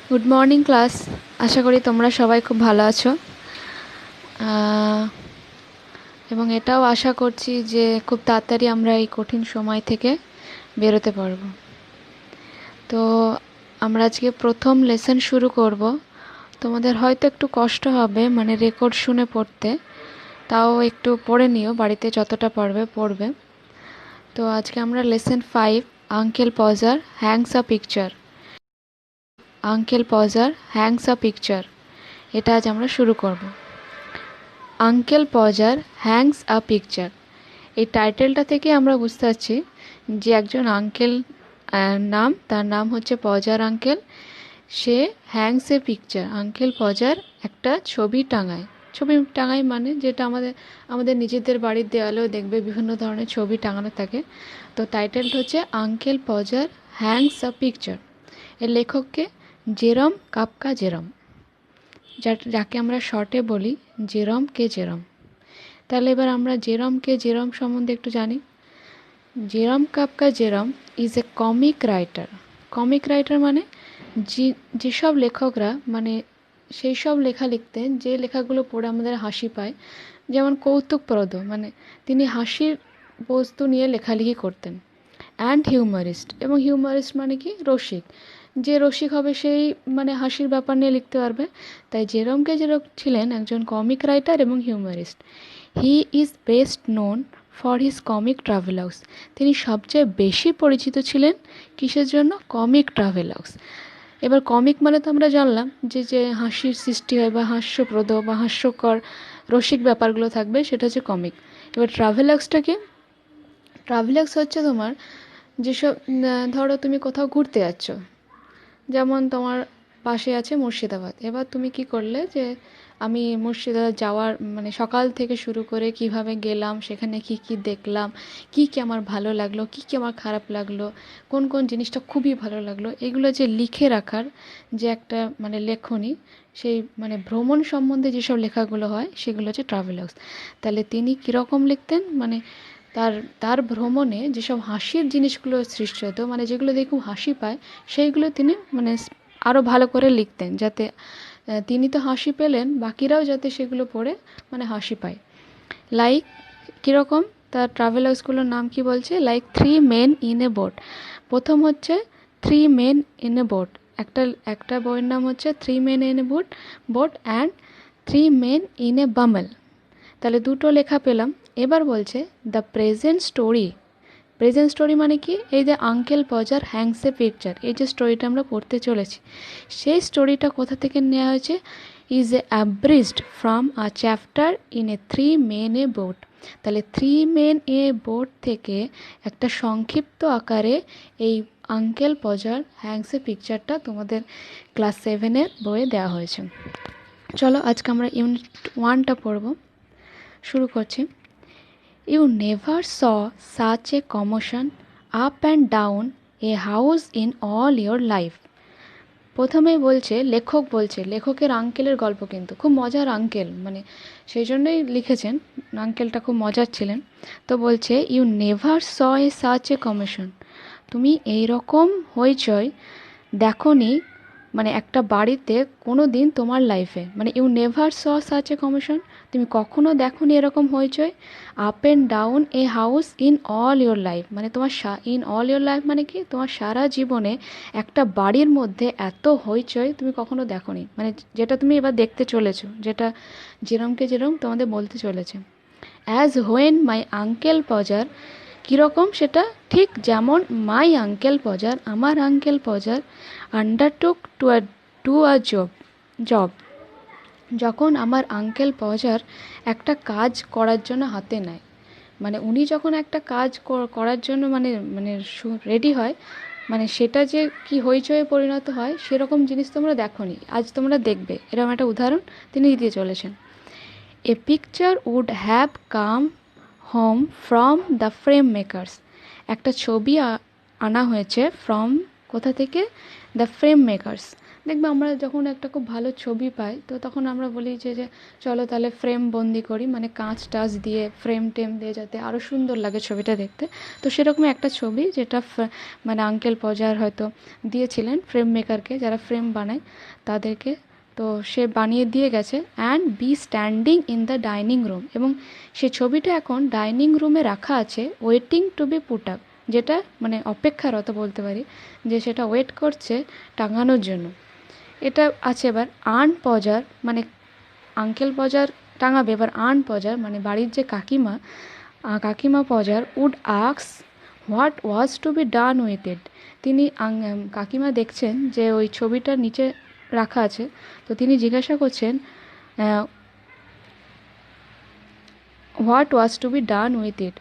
Good morning class. আশা করি তোমরা সবাই খুব ভালো আছো। এবং এটাও আশা করছি যে খুব তাড়াতাড়ি আমরা এই কঠিন সময় থেকে বেরোতে পারবো। তো আমরা আজকে প্রথম লেসন শুরু করব। তোমাদের হয়তো একটু কষ্ট হবে মানে রেকর্ড শুনে পড়তে, তাও একটু পড়ে নিও, বাড়িতে যতটা পারবে পড়বে। তো আজকে আমরা লেসন 5 আঙ্কেল পজার হ্যাংস আ পিকচার এটা আজ আমরা শুরু করব। আঙ্কেল পজার হ্যাংস আ পিকচার, এই টাইটেলটা থেকে আমরা বুঝতে পারছি যে একজন আঙ্কেল তার নাম হচ্ছে পজার আঙ্কেল। সে hangs a picture, uncle Podger একটা ছবি টাঙায় মানে যেটা আমাদের নিজেদের বাড়ির দেওয়ালেও দেখবে বিভিন্ন ধরনের ছবি টাঙানো থাকে। তো টাইটেলটা হচ্ছে আঙ্কেল পজার হ্যাংস আ পিকচার। এর লেখককে জেরম কাফকা জেরম, যাকে আমরা শর্টে বলি জেরম। তাহলে এবার আমরা জেরম সম্বন্ধে একটু জানি। Jerome Kafka Jerome is a comic writer মানে যেসব লেখকরা মানে সেই সব লেখা লিখতেন যে লেখাগুলো পড়ে আমাদের হাসি পায়, যেমন কৌতুকপ্রদ, মানে তিনি হাসির বস্তু নিয়ে লেখালেখি করতেন। অ্যান্ড হিউমারিস্ট, এবং হিউমারিস্ট মানে কি, রসিক। যে রসিক হবে সেই মানে হাসির ব্যাপার নিয়ে লিখতে পারবে। তাই জেরম ছিলেন একজন কমিক রাইটার এবং humorist. He is best known for his comic travelogues. তিনি সবচেয়ে বেশি পরিচিত ছিলেন কিসের জন্য? Comic travelogues. এবার কমিক মানে তো আমরা জানলাম যে যে হাসির সৃষ্টি হয় বা হাস্যপ্রদ বা হাস্যকর রসিক ব্যাপারগুলো থাকবে, সেটা হচ্ছে কমিক। এবার ট্রাভেলগসটা কি? ট্রাভেলগস হচ্ছে তোমার যেসব, ধরো তুমি কোথাও ঘুরতে যাচ্ছ, যেমন তোমার পাশে আছে মুর্শিদাবাদ। এবার তুমি কি করলে যে আমি মুর্শিদাবাদ যাওয়ার মানে সকাল থেকে শুরু করে কিভাবে গেলাম, সেখানে কি কি দেখলাম, কি কি আমার ভালো লাগলো, কি কি আমার খারাপ লাগলো, কোন কোন জিনিসটা খুবই ভালো লাগলো, এগুলো যে লিখে রাখার যে একটা মানে লেখনী, সেই মানে ভ্রমণ সম্বন্ধে যেসব লেখাগুলো হয় সেগুলো হচ্ছে ট্রাভেলগস। তাহলে তিনি কীরকম লিখতেন, মানে তার তার ভ্রমণে যেসব হাসির জিনিসগুলো সৃষ্টি হতো, মানে যেগুলো দিয়ে খুব হাসি পায়, সেইগুলো তিনি মানে আরও ভালো করে লিখতেন, যাতে তিনি তো হাসি পেলেন, বাকিরাও যাতে সেগুলো পড়ে মানে হাসি পায়। লাইক কীরকম, তার ট্রাভেলার্সগুলোর নাম কি বলছে? Like three men in a boat. প্রথম হচ্ছে three men in a boat, একটা বইয়ের নাম হচ্ছে three men in a boat and three men in a bummel. তাহলে দুটো লেখা পেলাম। এবার বলছে দ্য প্রেজেন্ট স্টোরি মানে কি? এই যে আঙ্কেল পজার হ্যাংস এ পিকচার, এই যে স্টোরিটা আমরা পড়তে চলেছি, সেই স্টোরিটা কোথা থেকে নেওয়া হয়েছে? Is a abridged from a chapter in a three men a boat. তাহলে থ্রি মেন এ বোট থেকে একটা সংক্ষিপ্ত আকারে এই আঙ্কেল পজার হ্যাংস এ পিকচারটা তোমাদের ক্লাস 7-এর বইয়ে দেওয়া হয়েছে। চলো আজকে আমরা ইউনিট 1টা পড়ব। শুরু করছি। You never saw such a commotion up and down a house in all your life. প্রথমেই বলছে, লেখকের আঙ্কেলের গল্প, কিন্তু খুব মজার আঙ্কেল, মানে সেই জন্যই লিখেছেন, আঙ্কেলটা খুব মজার ছিলেন। তো বলছে you never saw a such a commission, তুমি এইরকম হইচই দেখোনি মানে একটা বাড়িতে কোনো দিন তোমার লাইফে, মানে you never saw such a commission, তুমি কখনো দেখোনি এরকম হইচই। Up and down a house in all your life, মানে তোমার ইন অল ইয়োর লাইফ মানে কি, তোমার সারা জীবনে একটা বাড়ির মধ্যে এত হইচই তুমি কখনো দেখোনি, মানে যেটা তুমি এবার দেখতে চলেছো, যেটা যেরম তোমাদের বলতে চলেছে। অ্যাজ হোয়েন মাই আঙ্কেল পজার, কীরকম সেটা? ঠিক যেমন মাই আঙ্কেল পজার, আমার আঙ্কেল পজার, আন্ডারটুক টু আ জব, যখন আমার আঙ্কেল পজার একটা কাজ করার জন্য হাতে নেয়, মানে উনি যখন একটা কাজ করার জন্য মানে মানে রেডি হয়, মানে সেটা যে কি হইচয়ে পরিণত হয় সেরকম জিনিস তোমরা দেখোনি, আজ তোমরা দেখবে। এরকম একটা উদাহরণ তিনি দিতে চলেছেন। A picture would have come home from the frame makers, একটা ছবি আনা হয়েছে ফ্রম কোথা থেকে? দ্য ফ্রেম মেকার্স, দেখবে আমরা যখন একটা খুব ভালো ছবি পাই তো তখন আমরা বলি যে চলো তাহলে ফ্রেম বন্দি করি, মানে কাঁচ টাচ দিয়ে ফ্রেম টেম দিয়ে যাতে আরও সুন্দর লাগে ছবিটা দেখতে। তো সেরকমই একটা ছবি যেটা মানে আঙ্কেল পজার হয়তো দিয়েছিলেন ফ্রেম মেকারকে, যারা ফ্রেম বানায় তাদেরকে। তো সে বানিয়ে দিয়ে গেছে and be standing in the dining room, এবং সে ছবিটা এখন ডাইনিং রুমে রাখা আছে waiting to be put up, যেটা মানে অপেক্ষারত বলতে পারি, যে সেটা ওয়েট করছে টাঙানোর জন্য। এটা আছে এবার আন্ট পজার, মানে আঙ্কেল পজার টাঙাবে, এবার আন্ট পজার মানে বাড়ির যে কাকিমা, কাকিমা পজার উড আক্স what was to be done with it. তিনি কাকিমা দেখছেন যে ওই ছবিটার নিচে রাখা আছে, তো তিনি জিজ্ঞাসা করছেন what was to be done with it,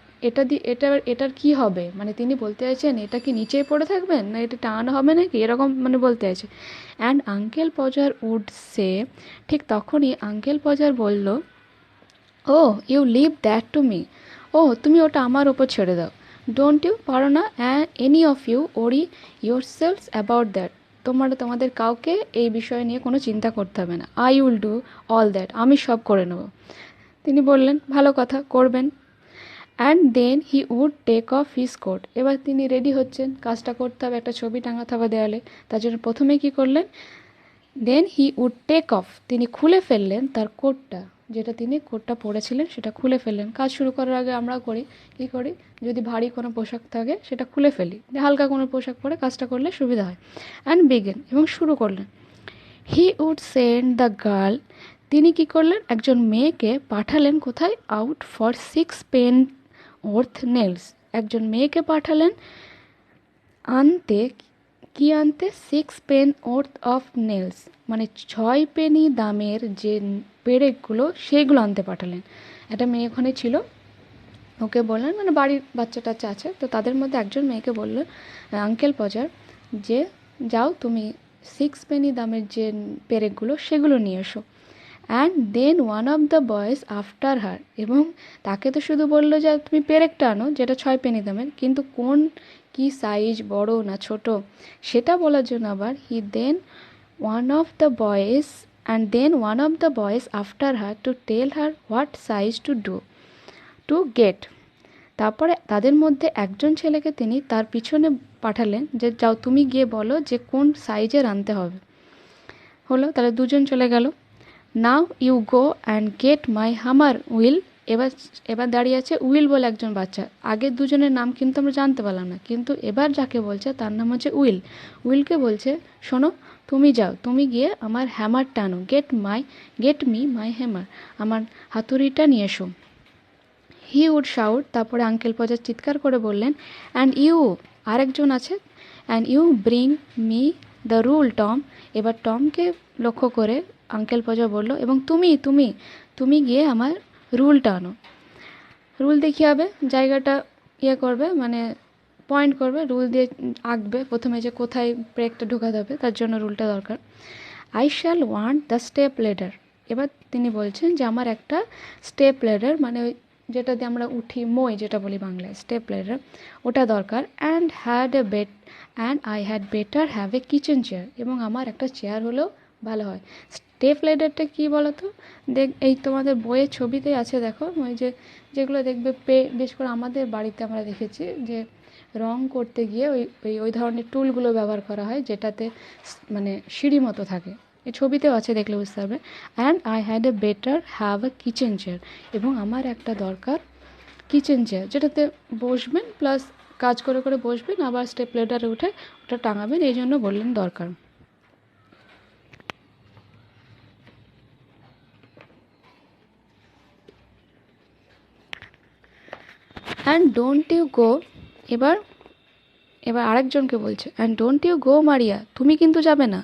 এটার কি হবে, মানে তিনি বলতে চাইছেন এটা কি নিচেই পড়ে থাকবেন না এটা টাঙানো হবে নাকি, এরকম মানে বলতে চাইছে। And uncle Podger would say, ঠিক তখনই আঙ্কেল পজার বলল, oh you leave that to me, ও তুমি ওটা আমার ওপর ছেড়ে দাও। ডোন্ট ইউ, পারো না এনি অফ ইউ ওরি ইয়োর সেলস অ্যাবাউট দ্যাট, তোমাদের কাউকে এই বিষয় নিয়ে কোনো চিন্তা করতে হবে না। I will do all that, আমি সব করে নেব। তিনি বললেন ভালো কথা, করবেন। And then he would take off his coat, এবার তিনি রেডি হচ্ছেন, কাজটা করতে হবে, একটা ছবি টাঙাতে হবে দেওয়ালে, তার জন্য প্রথমে কী করলেন, দেন হি উড টেক অফ, তিনি খুলে ফেললেন তার কোটটা, যেটা তিনি কোটটা পরেছিলেন সেটা খুলে ফেললেন। কাজ শুরু করার আগে আমরা কী করি, যদি ভারী কোনো পোশাক থাকে সেটা খুলে ফেলি, হালকা কোনো পোশাক পরে কাজটা করলে সুবিধা হয়। অ্যান্ড বিগেন, এবং শুরু করলেন। He would send the girl, তিনি কী করলেন, একজন মেয়েকে পাঠালেন কোথায়, out for 6 pen worth nails, একজন মেয়েকে পাঠালেন আনতে, কি আনতে, 6 পেন ওর্থ অফ নেলস, মানে 6 পেনি দামের যে পেরেকগুলো সেইগুলো আনতে পাঠালেন। একটা মেয়ে ওখানে ছিল, ওকে বললেন, মানে বাড়ির বাচ্চা টাচ্চা আছে তো তাদের মধ্যে একজন মেয়েকে বলল আঙ্কেল পজার যে যাও তুমি 6 পেনি দামের যে পেরেকগুলো সেগুলো নিয়ে এসো। And then one of the boys after her, এবং তাকে তো শুধু বললো যে তুমি পেরেকটা আনো যেটা 6 পেনি দামের, কিন্তু কোন কি সাইজ, বড় না ছোট, সেটা বলার জন্য আবার one of the boys and then one of the boys after her to tell her what size to get, তারপরে তাদের মধ্যে একজন ছেলেকে তিনি তার পিছনে পাঠালেন যে যাও তুমি গিয়ে বলো যে কোন সাইজের আনতে হবে। হলো, তাহলে দুজন চলে গেল। Now you go and get my hammer Will, এবার দাঁড়িয়ে আছে উইল বলে একজন বাচ্চা, আগের দুজনের নাম কিন্তু আমরা জানতে পারলাম না, কিন্তু এবার যাকে বলছে তার নাম হচ্ছে উইলকে বলছে শোনো তুমি যাও, তুমি গিয়ে আমার হ্যামারটা আনো, গেট মি মাই হ্যামার, আমার হাতুড়িটা নিয়ে এসো। হি উড শাউট, তারপরে আঙ্কেল পজার চিৎকার করে বললেন, অ্যান্ড ইউ, আরেকজন আছে, and you bring me the rule Tom, এবার টমকে লক্ষ্য করে আঙ্কেল পজা বলল, এবং তুমি গিয়ে আমার রুলটা আনো। রুল দেখিয়ে হবে, জায়গাটা করবে, মানে পয়েন্ট করবে, রুল দিয়ে আঁকবে প্রথমে যে কোথায় ব্রেকটা ঢোকাতে হবে, তার জন্য রুলটা দরকার। I shall want the step ladder, এবার তিনি বলছেন যে আমার একটা স্টেপ লেডার, মানে ওই যেটা দিয়ে আমরা উঠি, মই যেটা বলি বাংলায়, স্টেপ লেডার, ওটা দরকার। And I had better have a kitchen chair, এবং আমার একটা চেয়ার হলেও ভালো হয়। স্টেপ লেডারটা কী বলো তো, এই তোমাদের বইয়ের ছবিতে আছে দেখো, ওই যেগুলো দেখবে বেশ করে আমাদের বাড়িতে আমরা দেখেছি যে রং করতে গিয়ে ওই ধরনের টুলগুলো ব্যবহার করা হয়, যেটাতে মানে সিঁড়ি মতো থাকে, এই ছবিতেও আছে, দেখলে বুঝতে পারবে। And I had a better have a kitchen chair, এবং আমার একটা দরকার কিচেন চেয়ার, যেটাতে বসবেন প্লাস কাজ করে করে বসবেন, আবার স্টেপ লেডারে উঠে ওটা টাঙাবেন, এই জন্য বললেন দরকার। অ্যান্ড ডোন্ট ইউ গো, এবার আরেকজনকে বলছে, and don't you go Maria, তুমি কিন্তু যাবে না।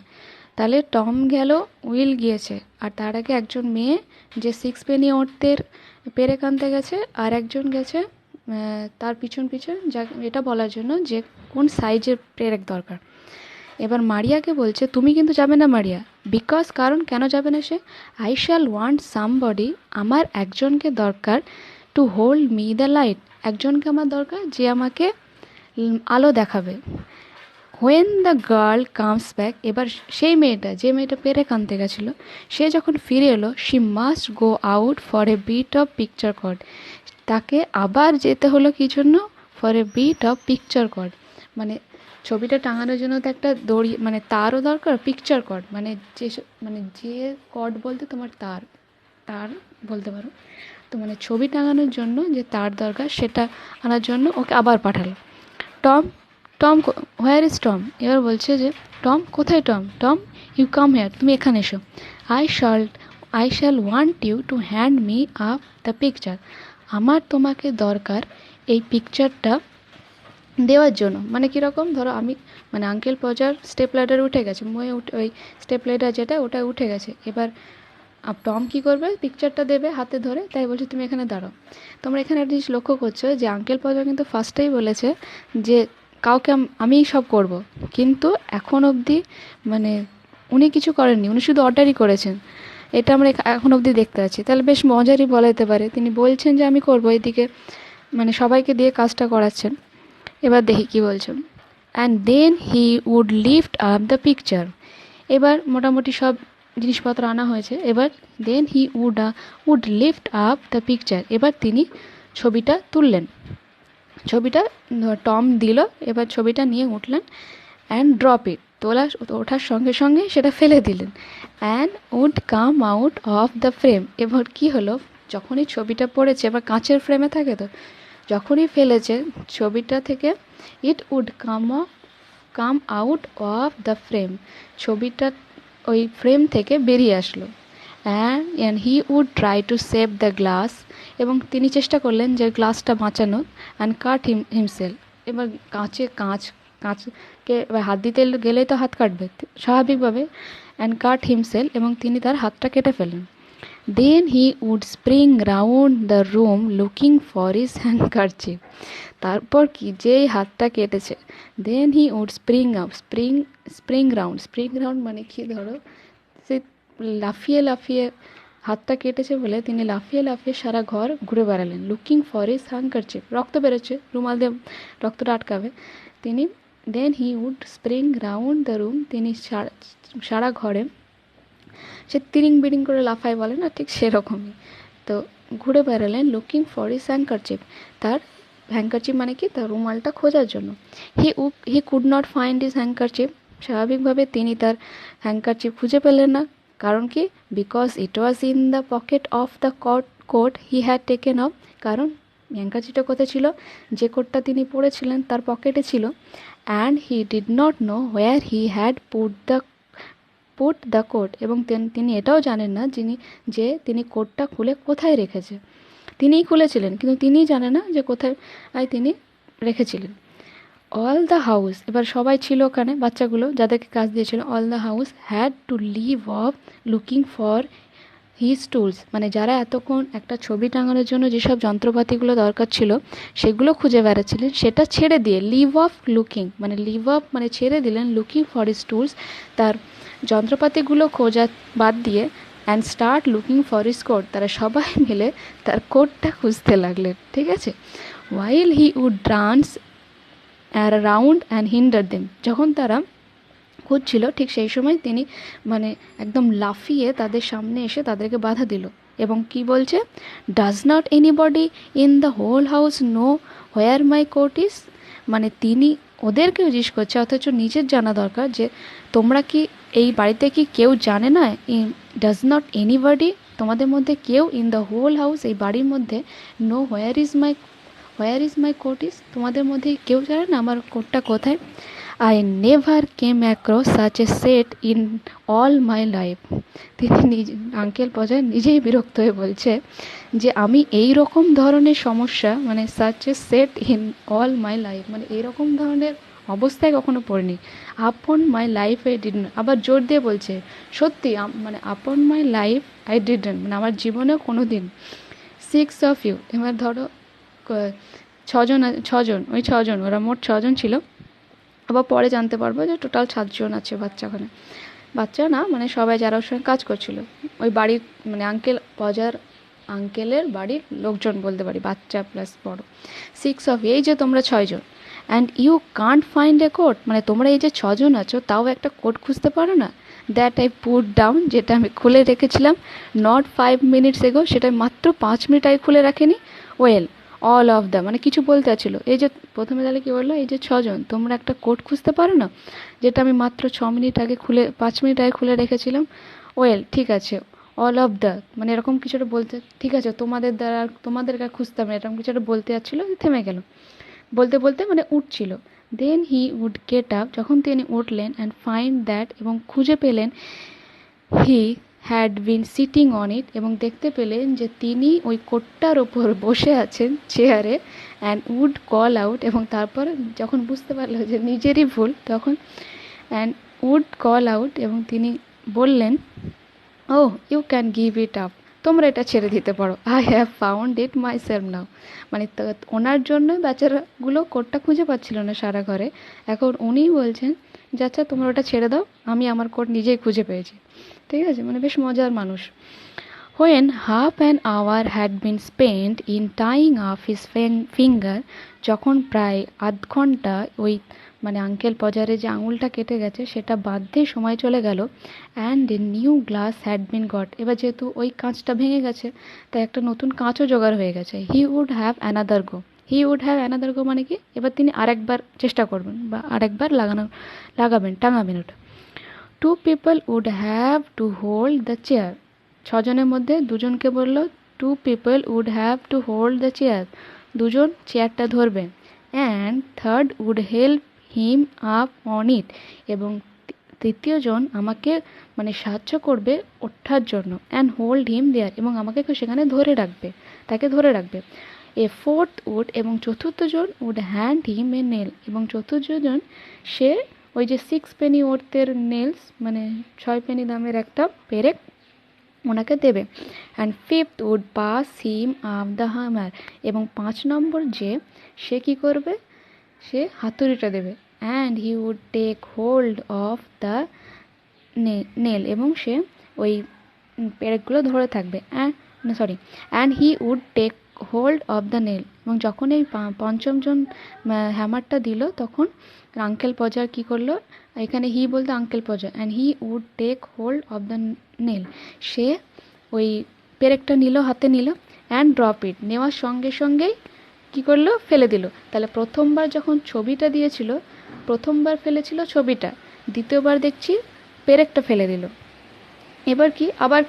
তাহলে টম গেল, উইল গিয়েছে, আর তার আগে একজন মেয়ে যে 6 পেনি ওর্থের পেরেক আনতে গেছে, আর একজন গেছে তার পিছন যা এটা বলার জন্য যে কোন সাইজের পেরেক দরকার। এবার মারিয়াকে বলছে তুমি কিন্তু যাবে না মারিয়া, বিকজ, কারণ কেন যাবে না সে, আই শ্যাল ওয়ান্ট সামবডি, আমার একজনকে দরকার, to hold me the light, একজনকে আমার দরকার যে আমাকে আলো দেখাবে। When the girl comes back, এবার সেই মেয়েটা, যে মেয়েটা পেরেক আনতে গেছিলো, সে যখন ফিরে এলো, she must go out for a bit of picture cord, তাকে আবার যেতে হলো কি জন্য, for a bit of picture cord, মানে ছবিটা টাঙানোর জন্য তো একটা দড়ি মানে তারও দরকার, পিকচার কর্ড মানে যে কর্ড বলতে তোমার তার তার বলতে পারো, তো মানে ছবি টাঙানোর জন্য যে তার দরকার সেটা আনার জন্য ওকে আবার পাঠালো। Tom Tom where is Tom, এবার বলছে যে টম কোথায়, Tom Tom you come here, তুমি এখানে এসো। I shall I shall want you to hand me up the picture, আমার তোমাকে দরকার এই পিকচারটা দেওয়ার জন্য। মানে কীরকম, ধরো আমি মানে আঙ্কেল পজার স্টেপ ল্যাডার উঠে গেছে, ওই স্টেপ ল্যাডার যেটা ওটা উঠে গেছে, এবার টম কী করবে, পিকচারটা দেবে হাতে ধরে, তাই বলছে তুমি এখানে দাঁড়াও। তোমরা এখানে একটা জিনিস লক্ষ্য করছো যে আঙ্কেল পজা কিন্তু ফার্স্টেই বলেছে যে কাউকে আমিই সব করব, কিন্তু এখন অবধি মানে উনি কিছু করেননি, উনি শুধু অর্ডারই করেছেন, এটা আমরা এখন অবধি দেখতে পাচ্ছি। তাহলে বেশ মজারই বলা যেতে পারে, তিনি বলছেন যে আমি করব, এদিকে মানে সবাইকে দিয়ে কাজটা করাচ্ছেন। এবার দেখি কি বলছেন। And then he would lift up the picture, এবার মোটামুটি সব জিনিসপত্র আনা হয়েছে, এবার then he would lift up the picture, এবার তিনি ছবিটা তুললেন, ছবিটা টম দিল, এবার ছবিটা নিয়ে উঠলেন। অ্যান্ড ড্রপ ইট, ওঠার সঙ্গে সঙ্গে সেটা ফেলে দিলেন। And would come out of the frame, এবার কি হলো, যখনই ছবিটা পড়েছে, এবার কাঁচের ফ্রেমে থাকে তো, যখনই ফেলেছে ছবিটা থেকে, it would come out of the frame, ছবিটা ওই ফ্রেম থেকে বেরিয়ে আসলো। And he would try to save the glass, এবং তিনি চেষ্টা করলেন যে গ্লাসটা বাঁচানোর। অ্যান্ড কাট হিমসেল, এবার কাঁচকে এবার হাত দিতে গেলেই তো হাত কাটবে স্বাভাবিকভাবে। অ্যান্ড কাট হিমসেল, এবং তিনি তার হাতটা কেটে ফেলেন। Then he would spring round the room looking for his handkerchief, তারপর কি, যেই হাতটা কেটেছে, then he would spring round মানে কি, ধরো সে লাফিয়ে লাফিয়ে, হাতটা কেটেছে বলে তিনি লাফিয়ে লাফিয়ে সারা ঘর ঘুরে বেড়ালেন। লুকিং ফর হিজ হ্যান্ডকারচিফ, রক্ত বেরোচ্ছে, রুমাল দিয়ে রক্তটা আটকাবে তিনি। Then he would spring round the room, তিনি সারা ঘরে, সে তিরিং বিরিং করে লাফায় বলে না, ঠিক সেরকমই, তো ঘুরে বেড়ালেন। লুকিং ফর হিজ হ্যান্ডকারচিফ, তার হ্যান্ডকারচিফ মানে কি, তার রুমালটা খোঁজার জন্য। He could not find his handkerchief, স্বাভাবিকভাবে তিনি তার হ্যান্ডকারচিফ খুঁজে পেলেন না, কারণ কি, because it was in the pocket of the coat he had taken off, কারণ হ্যান্ডকারচিফটা কোথায় ছিল, যে কোটটা তিনি পরেছিলেন তার পকেটে ছিল। And he did not know where he had put the coat, এবং তিনি এটাও জানেন না যে তিনি কোটটা খুলে কোথায় রেখেছে, তিনিই খুলেছিলেন কিন্তু তিনিই জানেন না যে কোথায় তিনি রেখেছিলেন। অল দ্য হাউস, এবার সবাই ছিল ওখানে, বাচ্চাগুলো যাদেরকে কাজ দিয়েছিল, all the house had to leave off looking for his tools, মানে যারা এতক্ষণ একটা ছবি টাঙানোর জন্য যেসব যন্ত্রপাতিগুলো দরকার ছিল সেগুলো খুঁজে বেড়াচ্ছিলেন, সেটা ছেড়ে দিয়ে লিভ অফ মানে ছেড়ে দিলেন, লুকিং ফর হিজ টুলস, তার যন্ত্রপাতিগুলো খোঁজা বাদ দিয়ে, and start looking for his coat, তারা সবাই মিলে তার কোটটা খুঁজতে লাগলেন, ঠিক আছে। While he would dance around and hinder them, যখন তারা খুঁজছিল ঠিক সেই সময় তিনি মানে একদম লাফিয়ে তাদের সামনে এসে তাদেরকে বাধা দিল, এবং কি বলছে, does not anybody in the whole house know where my coat is, মানে তিনি ওদেরকেও জিজ্ঞেস করছে, অথচ নিজের জানা দরকার যে তোমরা কি এই বাড়িতে কি কেউ জানে না, ডাজ নট এনিবডি, তোমাদের মধ্যে কেউ, ইন দ্য হোল হাউস, এই বাড়ির মধ্যে, know where is my coat is, তোমাদের মধ্যে কেউ জানে না আমার কোটটা কোথায়। I never came across such a set in all my life, তিনি আঙ্কেল পজার নিজেই বিরক্ত হয়ে বলছে যে আমি এই রকম ধরনের সমস্যা, মানে such a set in all my life, মানে এইরকম ধরনের অবস্থায় কখনো পড়িনি। আপন মাই লাইফ আই ডিডন্ট, আবার জোর দিয়ে বলছে সত্যি, মানে আপন মাই লাইফ আই ডিডন্ট, মানে আমার জীবনেও কোনো দিন। 6 অফ ইউ, এবার ধরো ছজন, ওরা মোট 6 ছিল, আবার পরে জানতে পারবো যে টোটাল 7 আছে বাচ্চা না, মানে সবাই যারা ওর সঙ্গে কাজ করছিল ওই বাড়ির, মানে আঙ্কেলের বাড়ির লোকজন বলতে পারি, বাচ্চা প্লাস বড়। 6 অফ, এই যে তোমরা 6 জন, and you can't find a coat, মানে তোমরা এই যে ছজন আছো তাও একটা কোড খুঁজতে পারো না? দ্যাট আই পুট ডাউন, যেটা আমি খুলে রেখেছিলাম নট 5 মিনিটস এগো, সেটা মাত্র 5 মিনিট আগে খুলে রাখেনি। ওয়েল অল অফ দ্য, মানে কিছু বলতে চাচ্ছিল, এই যে প্রথমে তাহলে কী বললো, এই যে ছজন তোমরা একটা কোড খুঁজতে পারো না, যেটা আমি মাত্র 6 মিনিট আগে খুলে 5 মিনিট আগে খুলে রেখেছিলাম। ওয়েল ঠিক আছে, অল অফ দ্য, মানে এরকম কিছু একটা বলতে, ঠিক আছে তোমাদের দ্বারা তোমাদেরকে খুঁজতাম না, এরকম কিছু একটা বলতে যাচ্ছিলো, থেমে গেল। বলতে বলতে মানে উঠছিল। Then he would get up, যখন তিনি উঠলেন, অ্যান্ড ফাইন্ড দ্যাট, এবং খুঁজে পেলেন, he had been sitting on it, এবং দেখতে পেলেন যে তিনি ওই কোটটার ওপর বসে আছেন চেয়ারে, অ্যান্ড উড কল আউট, এবং তারপর যখন বুঝতে পারলো যে নিজেরই ভুল, তখন অ্যান্ড উড কল আউট, এবং তিনি বললেন, oh you can give it up, তোমরা এটা ছেড়ে দিতে পারো, I have found it myself now. মানে ওনার জন্য বেচারাগুলো কোটটা খুঁজে পাচ্ছিল না সারা ঘরে, এখন উনিই বলছেন যে আচ্ছা তোমরা ওটা ছেড়ে দাও, আমি আমার কোট নিজেই খুঁজে পেয়েছি। ঠিক আছে, মানে বেশ মজার মানুষ। When half an hour had been spent in tying up his finger, যখন প্রায় আধ ঘন্টা ওই মানে আঙ্কেল পজারে যে আঙুলটা কেটে গেছে সেটা বাঁধতেই সময় চলে গেল, and a new glass had been goat, এবার যেহেতু ওই কাঁচটা ভেঙে গেছে তাই একটা নতুন কাঁচও জোগাড় হয়ে গেছে। He would have another go, he would have another go মানে কি, এবার তিনি আরেকবার চেষ্টা করবেন বা আরেকবার লাগাবেন, টাঙাবেন ওটা। Two people would have to hold the chair, ছজনের মধ্যে দুজনকে বলল two people would have to hold the chair, দুজন চেয়ারটা ধরবেন। And third would help him up on it, এবং তৃতীয়জন আমাকে মানে সাহায্য করবে ওঠার জন্য। অ্যান্ড হোল্ড হিম দেয়ার, এবং আমাকে সেখানে ধরে রাখবে, তাকে ধরে রাখবে। এ ফোর্থ উড, এবং চতুর্থজন would hand him a nail, এবং চতুর্থজন সে ওই যে 6 পেনি ওর্থের নেলস, মানে 6 পেনি দামের একটা পেরেক ওনাকে দেবে। And fifth would pass him up the hammer, এবং 5 নম্বর যে সে কী করবে, সে হাতুড়িটা দেবে। And he would take hold of the nail, এবং সে ওই পেরেকগুলো ধরে থাকবে। And he would take hold of the nail, এবং যখন এই পঞ্চমজন হ্যামারটা দিল তখন আঙ্কেল পজার কী করলো, এখানে হি বলতে uncle Podger, and he would take hold of the nail, সে ওই পেরেকটা নিল, হাতে নিল। অ্যান্ড ড্রপ ইট, নেওয়ার সঙ্গে সঙ্গেই কী করলো, ফেলে দিল। তাহলে প্রথমবার যখন ছবিটা দিয়েছিল, প্রথমবার ফেলেছিল ছবিটা, দ্বিতীয়বার দেখছি পেরেকটা ফেলে দিল। এবার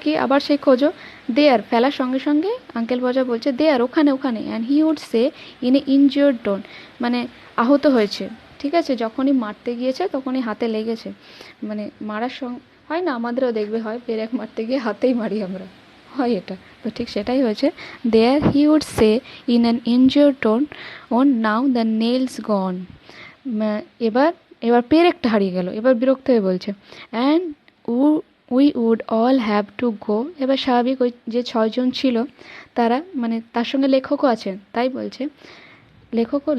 কি আবার সেই খোঁজো, দেয়ার, ফেলার সঙ্গে সঙ্গে আঙ্কেল পজা বলছে দেয়ার, ওখানে ওখানে। And he would say in a injured tone, মানে আহত হয়েছে, ঠিক আছে, যখনই মারতে গিয়েছে তখনই হাতে লেগেছে, মানে মারার সঙ্গে হয় না, আমাদেরও দেখবে হয় পেরেক মারতে গিয়ে হাতেই মারি আমরা, হয় এটা, তো ঠিক সেটাই হয়েছে। There he would say in an injured tone, oh now the nail's gone, এবার এবার পেরেকটা হারিয়ে গেল, এবার বিরক্ত হয়ে বলছে। And we would all have to go, এবার স্বাভাবিক ওই যে 6জন ছিল তারা, মানে তার সঙ্গে লেখকও আছেন, তাই বলছে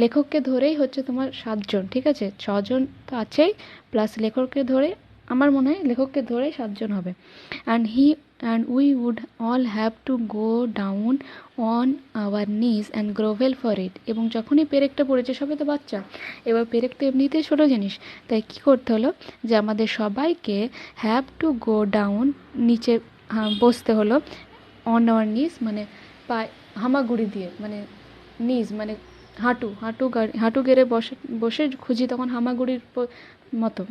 লেখককে ধরেই হচ্ছে তোমার 7জন, ঠিক আছে, 6জন তো আছেই, প্লাস লেখককে ধরে আমার মনে হয় লেখককে ধরেই 7জন হবে। And we would all have to go down on our knees and grovel for it, এবং যখনই পেরেকটা পড়েছে, সবে তো বাচ্চা, এবার পেরেক তো এমনিতেই ছোটো জিনিস, তাই কী করতে হলো যে আমাদের সবাইকে হ্যাভ টু গো ডাউন, নিচে বসতে হলো, অন আওয়ার নিজ মানে পায়ে হামাগুড়ি দিয়ে, মানে নিজ মানে হাঁটু গেড়ে বসে খুঁজি তখন হামাগুড়ির মতো।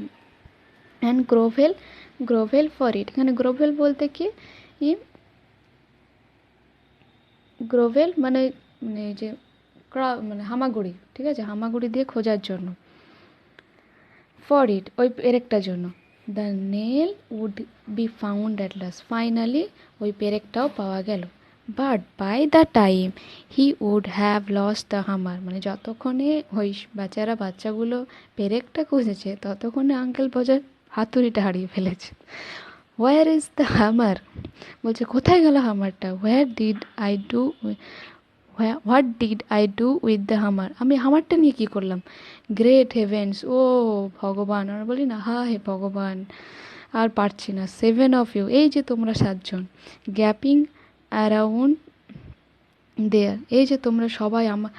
অ্যান্ড গ্রোভেল ফর ইট, এখানে গ্রোভেল বলতে কি, গ্রোভেল মানে মানে যে মানে হামাগুড়ি, ঠিক আছে, হামাগুড়ি দিয়ে খোঁজার জন্য। ফর ইট ওই পেরেকটার জন্য। The nail would be found at last, finally ওই পেরেকটাও পাওয়া গেল। But by the time he would have lost the hammer, মানে যতক্ষণে ওই বাচ্চাগুলো পেরেকটা খুঁজেছে ততক্ষণে আঙ্কেল পজার হাতুড়িটা হারিয়ে ফেলেছে। হোয়ার ইজ দ্য হ্যামার, বলছে কোথায় গেল হামারটা। What did I do with the hammer, আমি হামারটা নিয়ে কী করলাম। গ্রেট হেভেন্স, ও ভগবান, আমরা বলি না হা হে ভগবান, আর পারছি না। 7 of you, এই যে তোমরা 7জন, গ্যাপিং অ্যারাউন্ড দেয়ার। এই যে তোমরা সবাই আমার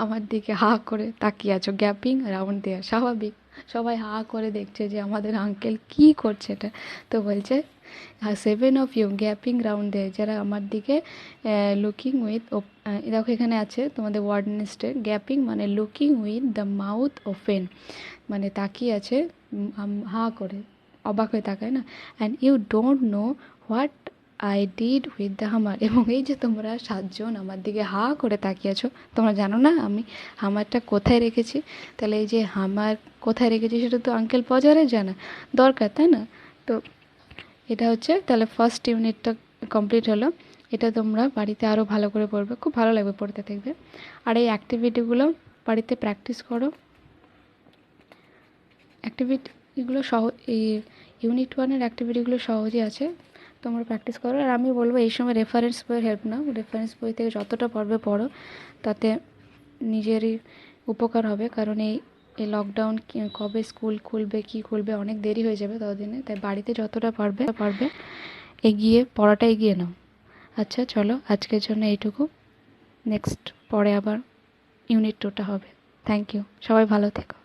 আমার দিকে হা করে তাকিয়ে আছো, গ্যাপিং রাউন্ড দেয়ার, স্বাভাবিক সবাই হা করে দেখছে যে আমাদের আঙ্কেল কি করছে এটা। তো বলছে 7 of you gaping round there, যারা আমার দিকে লুকিং উইথ, দেখো এখানে আছে তোমাদের ওয়ার্ড নেস্টে, গ্যাপিং মানে looking with the mouth open, মানে তাকিয়ে আছে হা করে, অবাক হয়ে তাকায় না। And you don't know what I did with the hammer, এবং এই যে তোমরা 7জন আমার দিকে হা করে তাকিয়ে আছো, তোমরা জানো না আমি হামারটা কোথায় রেখেছি। তাহলে এই যে হামার কোথায় রেখেছি সেটা তো আঙ্কেল পজারের জানা দরকার, তাই না? তো এটা হচ্ছে তাহলে ফার্স্ট ইউনিটটা কমপ্লিট হলো। এটা তোমরা বাড়িতে আরও ভালো করে পড়বে, খুব ভালো লাগবে পড়তে দেখবে। আর এই অ্যাক্টিভিটিগুলো বাড়িতে প্র্যাকটিস করো। অ্যাক্টিভিটিগুলো এই ইউনিট 1-এর অ্যাক্টিভিটিগুলো সহজই আছে, তোমরা প্র্যাকটিস করো। আর আমি বলবো এই সময় রেফারেন্স বইয়ের হেল্প নাও, রেফারেন্স বই থেকে যতটা পারবে পড়ো, তাতে নিজেরই উপকার হবে। কারণ এই লকডাউন কবে স্কুল খুলবে কি খুলবে, অনেক দেরি হয়ে যাবে ততদিনে, তাই বাড়িতে যতটা পারবে পড়াটা এগিয়ে নাও। আচ্ছা চলো আজকের জন্য এইটুকু, নেক্সট পরে আবার ইউনিট 2টা হবে। থ্যাংক ইউ, সবাই ভালো থেকো।